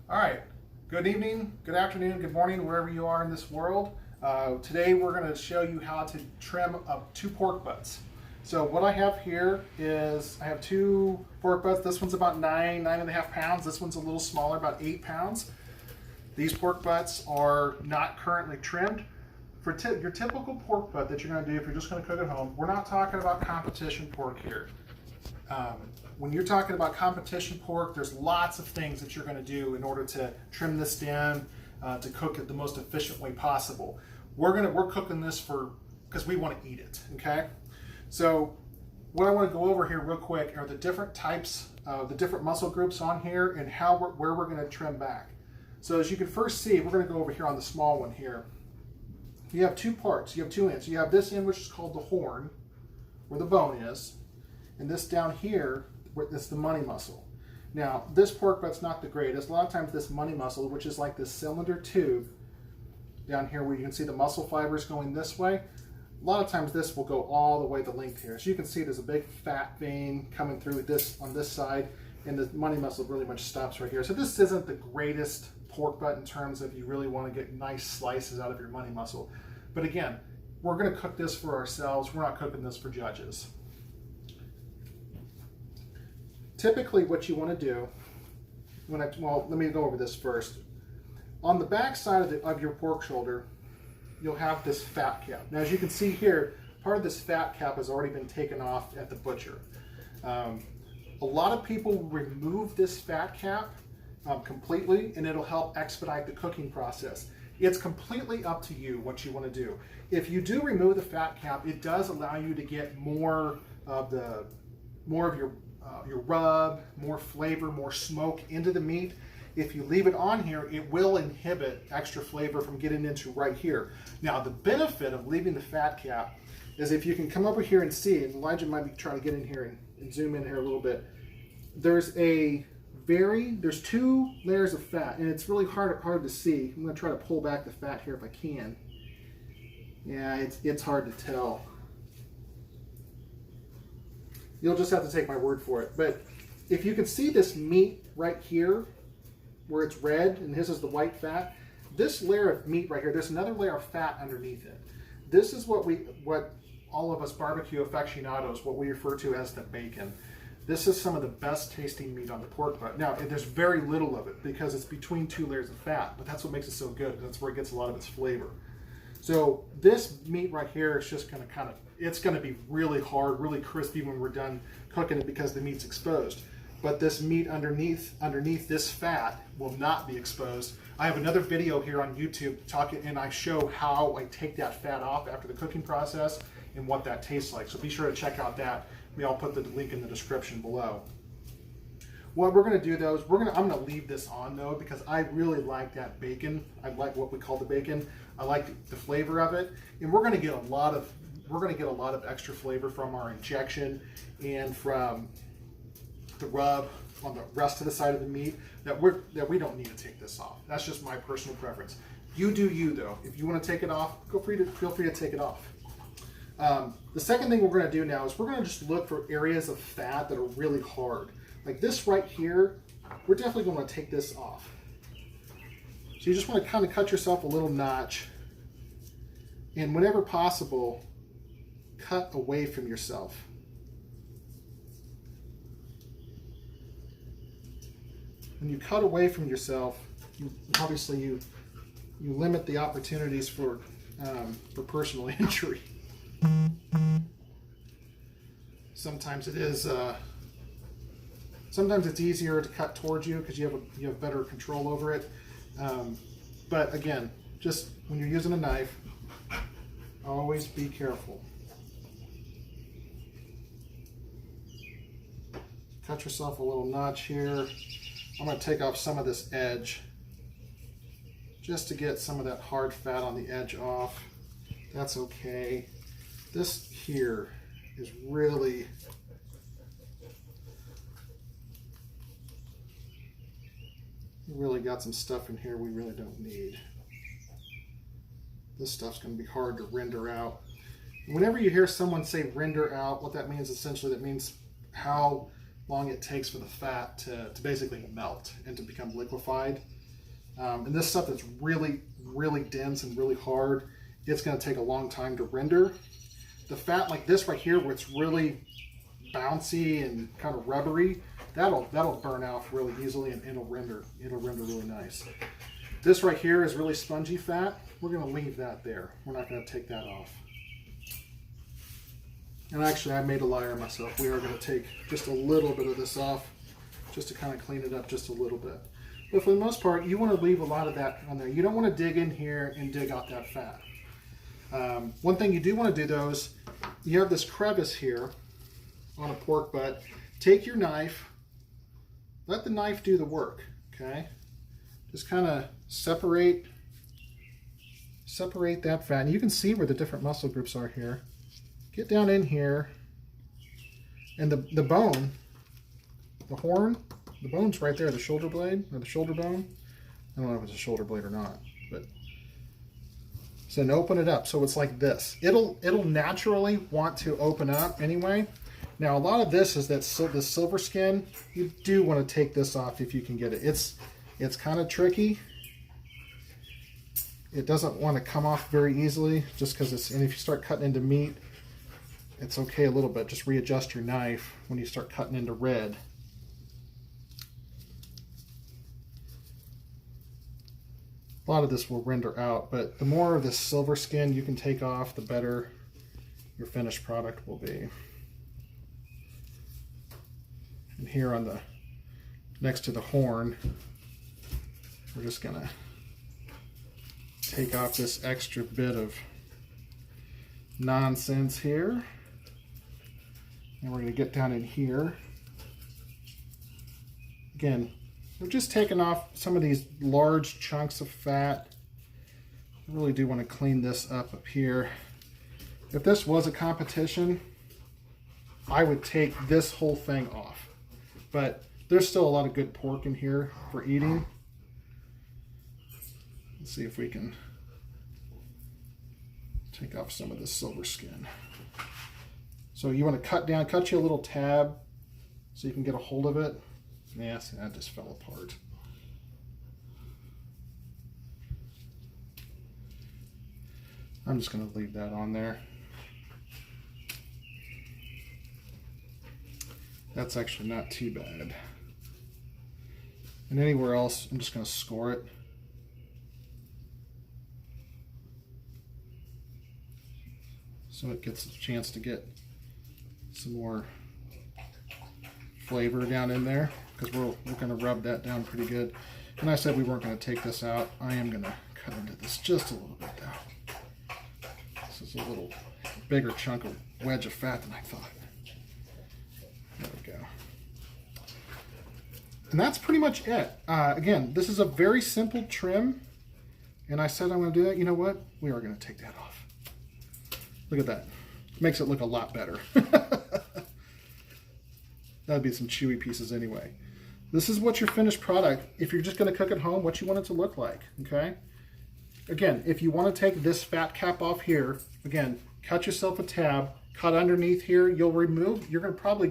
All right, good evening, good afternoon, good morning, wherever you are in this world. Today we're going to show you how to trim up 2 pork butts. So what I have here is I have 2 pork butts. This one's about 9.5 pounds. This one's a little smaller, about 8 pounds. These pork butts are not currently trimmed. For your typical pork butt that you're going to do if you're just going to cook at home, we're not talking about competition pork here. When you're talking about competition pork, there's lots of things that you're going to do in order to trim this down to cook it the most efficient way possible. We're cooking this because we want to eat it. Okay, so what I want to go over here real quick are the different types, the different muscle groups on here, and where we're going to trim back. So as you can first see, we're going to go over here on the small one here. You have 2 parts. You have 2 ends. You have this end, which is called the horn, where the bone is, and this down here, it's the money muscle. Now, this pork butt's not the greatest. A lot of times this money muscle, which is like this cylinder tube down here where you can see the muscle fibers going this way, a lot of times this will go all the way the length here. So you can see there's a big fat vein coming through this on this side, and the money muscle really much stops right here. So this isn't the greatest pork butt in terms of you really want to get nice slices out of your money muscle. But again, we're going to cook this for ourselves. We're not cooking this for judges. Typically what you want to do, well, let me go over this first. On the back side of your pork shoulder, you'll have this fat cap. Now as you can see here, part of this fat cap has already been taken off at the butcher. A lot of people remove this fat cap completely, and it'll help expedite the cooking process. It's completely up to you what you want to do. If you do remove the fat cap, it does allow you to get more of your rub, more flavor, more smoke into the meat. If you leave it on here, it will inhibit extra flavor from getting into right here. Now, the benefit of leaving the fat cap is if you can come over here and see, and Elijah might be trying to get in here and zoom in here a little bit, there's 2 layers of fat, and it's really hard to see. I'm going to try to pull back the fat here if I can. Yeah, it's hard to tell. You'll just have to take my word for it. But if you can see this meat right here, where it's red, and this is the white fat, this layer of meat right here, there's another layer of fat underneath it. This is what all of us barbecue aficionados, what we refer to as the bacon. This is some of the best tasting meat on the pork butt. Now, there's very little of it because it's between 2 layers of fat, but that's what makes it so good. That's where it gets a lot of its flavor. So this meat right here is just going to it's going to be really hard, really crispy when we're done cooking it because the meat's exposed. But this meat underneath this fat will not be exposed. I have another video here on YouTube and I show how I take that fat off after the cooking process and what that tastes like. So be sure to check out that. I'll put the link in the description below. What we're going to do though is I'm going to leave this on though because I really like that bacon. I like what we call the bacon. I like the flavor of it, and we're going to get a lot of extra flavor from our injection and from the rub on the rest of the side of the meat that we don't need to take this off. That's just my personal preference. You do you though. If you want to take it off, feel free to take it off. The second thing we're going to do now is we're going to just look for areas of fat that are really hard. Like this right here, we're definitely going to take this off. So you just want to kind of cut yourself a little notch, and whenever possible, cut away from yourself. When you cut away from yourself, obviously you limit the opportunities for personal injury. Sometimes it's easier to cut towards you because you have better control over it. But again, just when you're using a knife, always be careful. Cut yourself a little notch here. I'm going to take off some of this edge just to get some of that hard fat on the edge off. That's okay. This here is really got some stuff in here we really don't need. This stuff's going to be hard to render out. Whenever you hear someone say render out, what that means essentially, that means how long it takes for the fat to basically melt and to become liquefied. And this stuff that's really, really dense and really hard, it's going to take a long time to render. The fat like this right here, where it's really bouncy and kind of rubbery, that'll burn out really easily, and it'll render really nice. This right here is really spongy fat. We're going to leave that there. We're not going to take that off. And actually, I made a liar myself. We are going to take just a little bit of this off, just to kind of clean it up just a little bit. But for the most part, you want to leave a lot of that on there. You don't want to dig in here and dig out that fat. One thing you do want to do though is, you have this crevice here on a pork butt. Take your knife, let the knife do the work, okay? Just kind of separate that fat. And you can see where the different muscle groups are here. Get down in here, and the bone, the horn, the bone's right there, the shoulder blade, or the shoulder bone. I don't know if it's a shoulder blade or not, but so then open it up so it's like this. It'll naturally want to open up anyway. Now a lot of this is that the silver skin. You do want to take this off if you can get it. It's kind of tricky. It doesn't want to come off very easily just because it's, and if you start cutting into meat, it's okay a little bit. Just readjust your knife when you start cutting into red. A lot of this will render out, but the more of this silver skin you can take off, the better your finished product will be. And here on the, next to the horn, we're just gonna take off this extra bit of nonsense here. And we're gonna get down in here. Again, we're just taking off some of these large chunks of fat. I really do want to clean this up here. If this was a competition, I would take this whole thing off. But there's still a lot of good pork in here for eating. Let's see if we can take off some of this silver skin. So you want to cut down, cut you a little tab so you can get a hold of it. Yeah, see, that just fell apart. I'm just going to leave that on there. That's actually not too bad. And anywhere else, I'm just going to score it. So it gets a chance to get some more flavor down in there, because we're going to rub that down pretty good. And I said we weren't going to take this out. I am going to cut into this just a little bit now. This is a little bigger chunk of wedge of fat than I thought. There we go. And that's pretty much it. Again, this is a very simple trim. And I said I'm going to do that. You know what? We are going to take that off. Look at that. Makes it look a lot better. That'd be some chewy pieces anyway. This is what your finished product, if you're just going to cook at home, what you want it to look like, okay? Again, if you want to take this fat cap off here, again, cut yourself a tab, cut underneath here, you'll remove, you're going to probably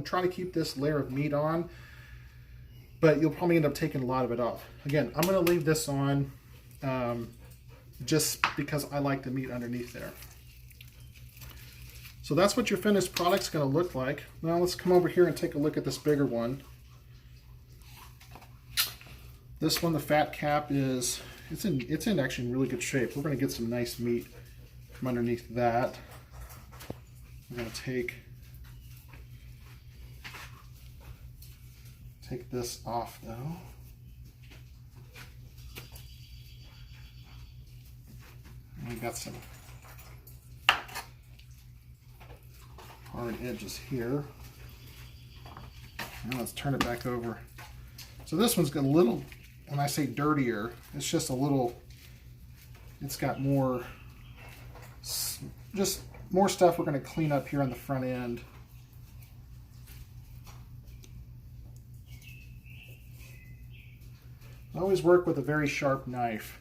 try to keep this layer of meat on, but you'll probably end up taking a lot of it off. Again, I'm going to leave this on just because I like the meat underneath there. So that's what your finished product's going to look like. Now let's come over here and take a look at this bigger one. This one, the fat cap is, it's in actually in really good shape. We're going to get some nice meat from underneath that. I'm going to take this off though. And we got some hard edges here. Now let's turn it back over. So this one's got a little, when I say dirtier, it's just a little, it's got more, just more stuff we're going to clean up here on the front end. I always work with a very sharp knife.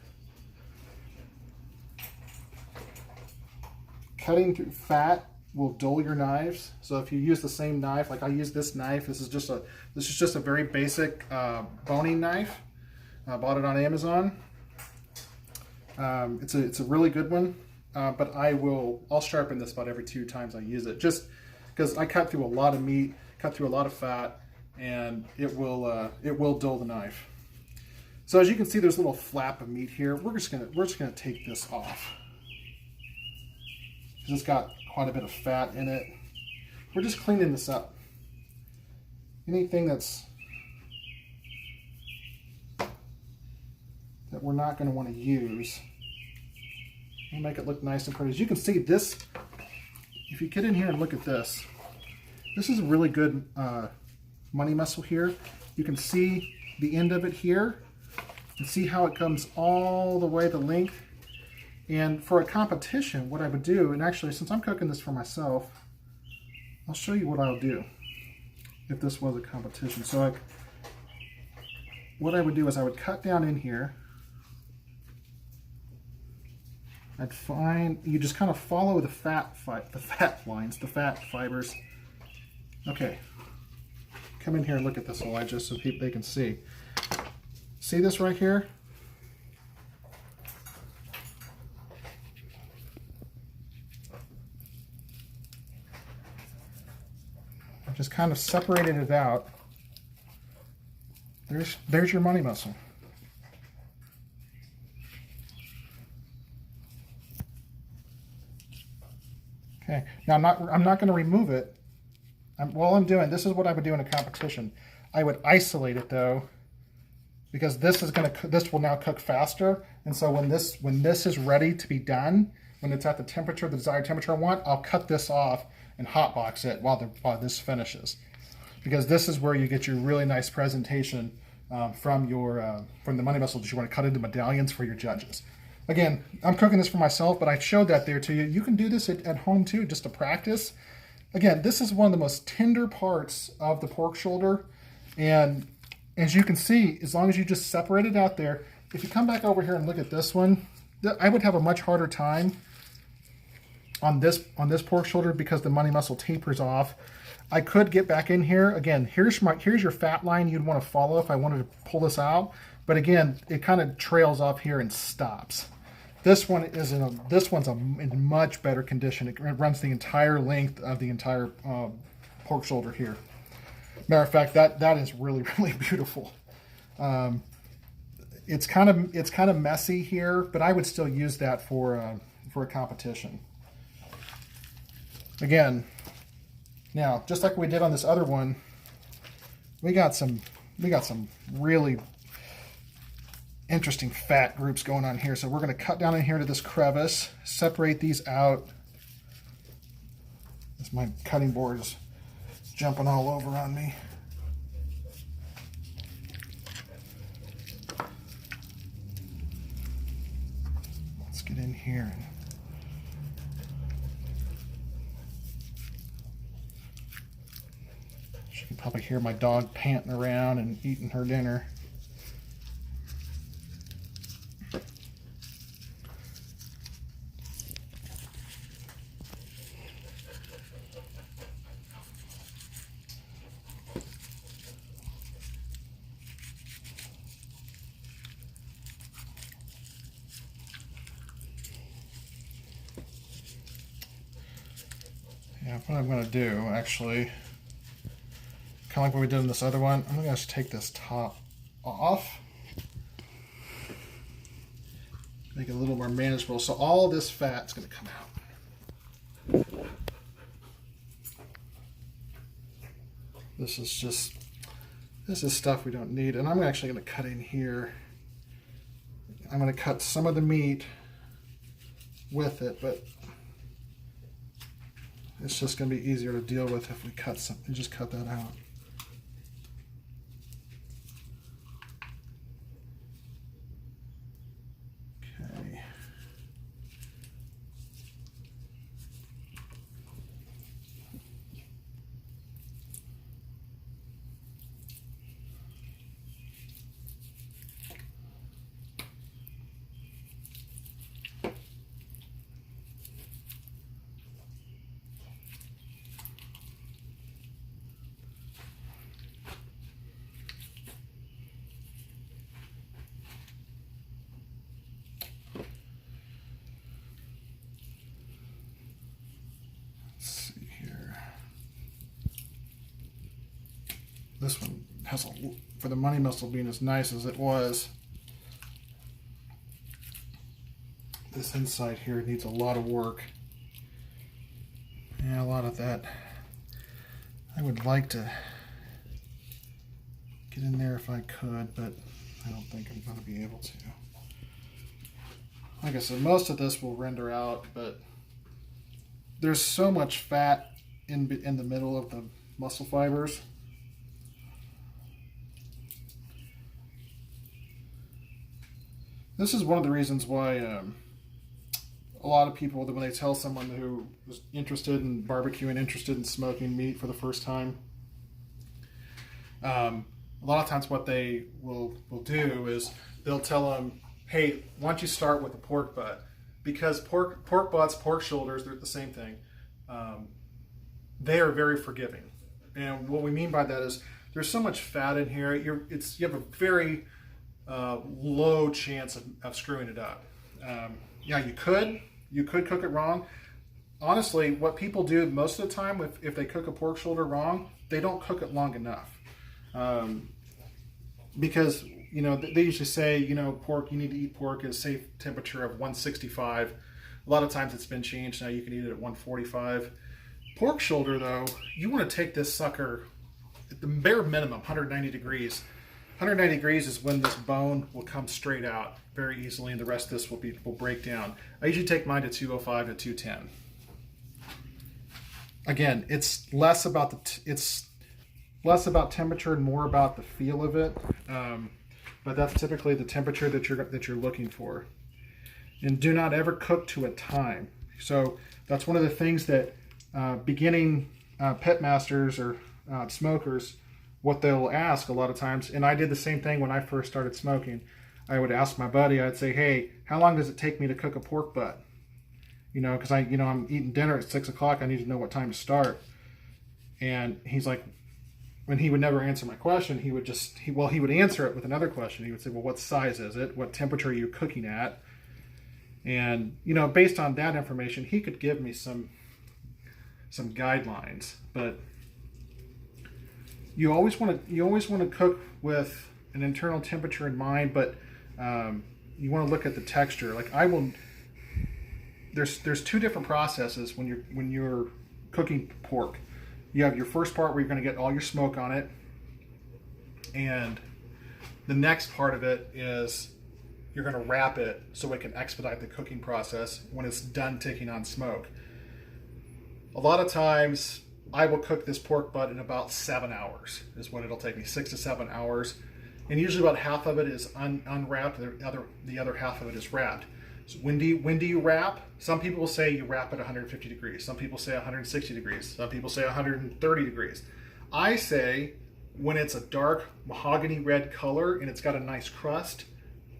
Cutting through fat will dull your knives. So if you use the same knife, like I use this knife, this is just a very basic boning knife. I bought it on Amazon. It's a really good one, but I'll sharpen this about every 2 times I use it, just because I cut through a lot of meat, cut through a lot of fat, and it will dull the knife. So as you can see, there's a little flap of meat here. We're just gonna take this off because it's got quite a bit of fat in it. We're just cleaning this up. Anything that we're not going to want to use, we'll make it look nice and pretty. As you can see, this, if you get in here and look at this, this is a really good money muscle here. You can see the end of it here and see how it comes all the way the length. And for a competition, what I would do, and actually since I'm cooking this for myself, I'll show you what I'll do if this was a competition. So what I would do is I would cut down in here. You just kind of follow the fat lines, the fat fibers. Okay, come in here and look at this, Elijah, so they can see. See this right here? I just kind of separated it out. There's your money muscle. Okay, now I'm not going to remove it. This is what I would do in a competition. I would isolate it though, because this will now cook faster. And so when this is ready to be done, when it's at the desired temperature I want, I'll cut this off and hotbox it while this finishes. Because this is where you get your really nice presentation from the money muscle that you want to cut into medallions for your judges. Again, I'm cooking this for myself, but I showed that there to you. You can do this at home too, just to practice. Again, this is one of the most tender parts of the pork shoulder. And as you can see, as long as you just separate it out there, if you come back over here and look at this one, I would have a much harder time on this pork shoulder because the money muscle tapers off. I could get back in here. Again, here's your fat line you'd want to follow if I wanted to pull this out. But again, it kind of trails off here and stops. This one's in much better condition. It runs the entire length of the entire pork shoulder here. Matter of fact, that is really, really beautiful. It's kind of messy here, but I would still use that for a competition. Again, now just like we did on this other one, we got some really interesting fat groups going on here. So we're going to cut down in here to this crevice, separate these out. As my cutting board is jumping all over on me. Let's get in here. You can probably hear my dog panting around and eating her dinner. Yeah, what I'm going to do, actually, kind of like what we did in this other one, I'm going to just take this top off. Make it a little more manageable. So all this fat's going to come out. This is stuff we don't need. And I'm actually going to cut in here. I'm going to cut some of the meat with it, but it's just going to be easier to deal with if we just cut that out. Okay. this one has for the money muscle being as nice as it was, this inside here needs a lot of work. Yeah, a lot of that. I would like to get in there if I could, but I don't think I'm going to be able to. Like I said, most of this will render out, but there's so much fat in the middle of the muscle fibers. This is one of the reasons why a lot of people, when they tell someone who is interested in barbecuing, interested in smoking meat for the first time, a lot of times what they will do is they'll tell them, hey, why don't you start with a pork butt? Because pork butts, pork shoulders, they're the same thing. They are very forgiving. And what we mean by that is there's so much fat in here, you have a very low chance of screwing it up. Yeah, you could cook it wrong. Honestly, what people do most of the time if they cook a pork shoulder wrong, they don't cook it long enough. Because, you know, they usually say, you know, pork, you need to eat pork at a safe temperature of 165. A lot of times it's been changed. Now you can eat it at 145. Pork shoulder, though, you want to take this sucker at the bare minimum, 190 degrees. 190 degrees is when this bone will come straight out very easily, and the rest of this will break down. I usually take mine to 205 to 210. Again, it's less about temperature and more about the feel of it. But that's typically the temperature that you're looking for. And do not ever cook to a time. So that's one of the things that beginning pit masters or smokers, what they'll ask a lot of times, and I did the same thing when I first started smoking. I would ask my buddy, I'd say, hey, how long does it take me to cook a pork butt? You know, because I'm eating dinner at 6 o'clock. I need to know what time to start. And he's like, when he would never answer my question, he would answer it with another question. He would say, well, what size is it? What temperature are you cooking at? And, you know, based on that information, he could give me some guidelines. But you always want to cook with an internal temperature in mind, but you want to look at the texture. Like there's two different processes when you're cooking pork. You have your first part where you're going to get all your smoke on it, and the next part of it is you're going to wrap it so it can expedite the cooking process when it's done taking on smoke. A lot of times I will cook this pork butt in about 7 hours is what it'll take me, 6 to 7 hours. And usually about half of it is unwrapped, the other half of it is wrapped. So when do you wrap? Some people will say you wrap at 150 degrees. Some people say 160 degrees. Some people say 130 degrees. I say when it's a dark mahogany red color and it's got a nice crust,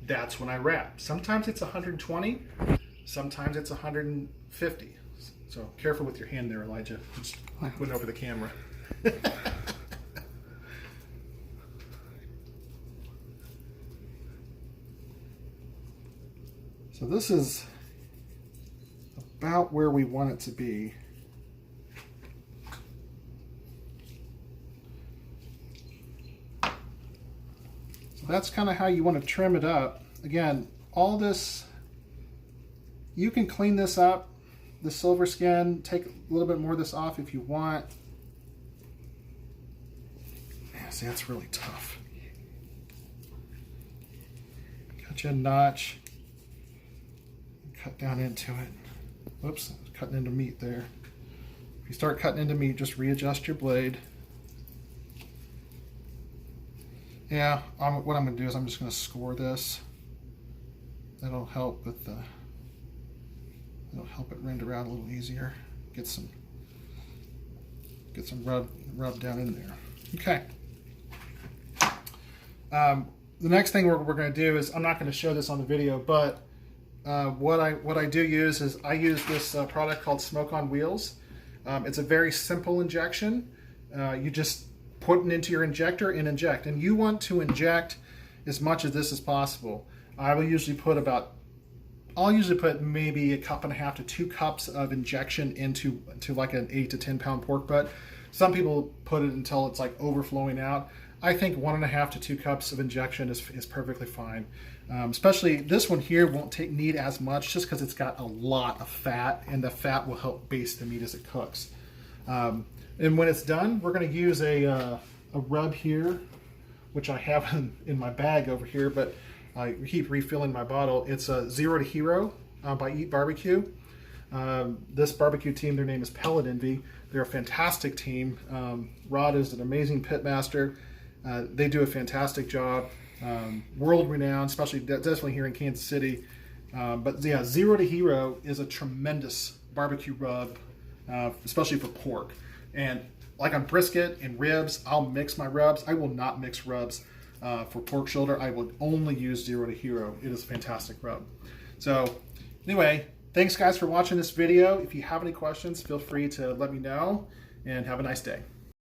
that's when I wrap. Sometimes it's 120, sometimes it's 150. So careful with your hand there, Elijah. Just went over the camera. So this is about where we want it to be. So that's kind of how you want to trim it up. Again, all this, you can clean this up, the silver skin, take a little bit more of this off if you want. Man, see, that's really tough. Cut you a notch. Cut down into it. Whoops, cutting into meat there. If you start cutting into meat, just readjust your blade. Yeah, what I'm going to do is I'm just going to score this. That'll help with the. It'll help it render out a little easier. Get some rub down in there. Okay. The next thing we're going to do is, I'm not going to show this on the video, but what I do use is I use this product called Smoke on Wheels. It's a very simple injection. You just put it into your injector and inject. And you want to inject as much of this as possible. I'll usually put maybe 1.5 to 2 cups of injection into like an 8 to 10 pound pork butt. Some people put it until it's like overflowing out. I think 1.5 to 2 cups of injection is perfectly fine. Especially this one here won't need as much just because it's got a lot of fat, and the fat will help baste the meat as it cooks. And when it's done, we're going to use a rub here, which I have in my bag over here, but I keep refilling my bottle. It's a Zero to Hero by Eat Barbecue. This barbecue team, their name is Pellet Envy. They're a fantastic team. Rod is an amazing pit master. They do a fantastic job. World renowned, especially definitely here in Kansas City. But yeah, Zero to Hero is a tremendous barbecue rub, especially for pork. And like on brisket and ribs, I'll mix my rubs. I will not mix rubs for pork shoulder. I will only use Zero to Hero. It is a fantastic rub. So anyway, thanks guys for watching this video. If you have any questions, feel free to let me know, and have a nice day.